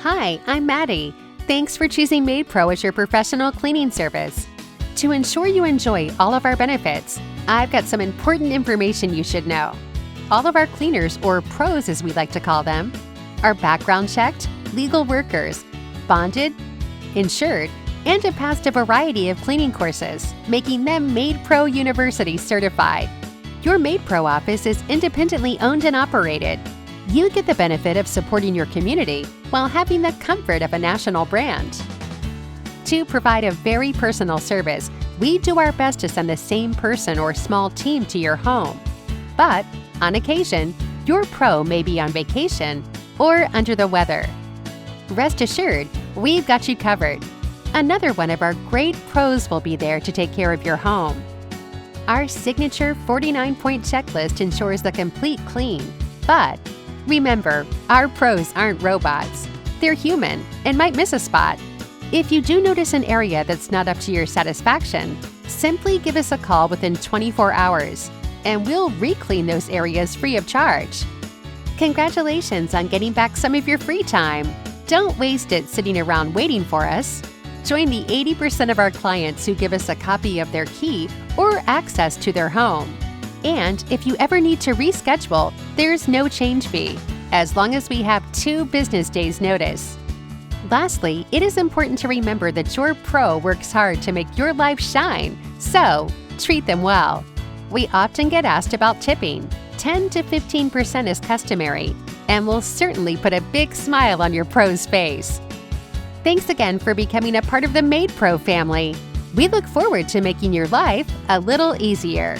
Hi, I'm Maddie. Thanks for choosing MaidPro as your professional cleaning service. To ensure you enjoy all of our benefits, I've got some important information you should know. All of our cleaners, or pros as we like to call them, are background checked, legal workers, bonded, insured, and have passed a variety of cleaning courses, making them MaidPro University certified. Your MaidPro office is independently owned and operated. You get the benefit of supporting your community while having the comfort of a national brand. To provide a very personal service, we do our best to send the same person or small team to your home. But, on occasion, your pro may be on vacation or under the weather. Rest assured, we've got you covered. Another one of our great pros will be there to take care of your home. Our signature 49-point checklist ensures the complete clean. But remember, our pros aren't robots. They're human and might miss a spot. If you do notice an area that's not up to your satisfaction, simply give us a call within 24 hours, and we'll re-clean those areas free of charge. Congratulations on getting back some of your free time. Don't waste it sitting around waiting for us. Join the 80% of our clients who give us a copy of their key or access to their home. And if you ever need to reschedule, there's no change fee, as long as we have 2 business days' notice. Lastly, it is important to remember that your pro works hard to make your life shine, so treat them well. We often get asked about tipping. 10 to 15% is customary, and will certainly put a big smile on your pro's face. Thanks again for becoming a part of the MaidPro family. We look forward to making your life a little easier.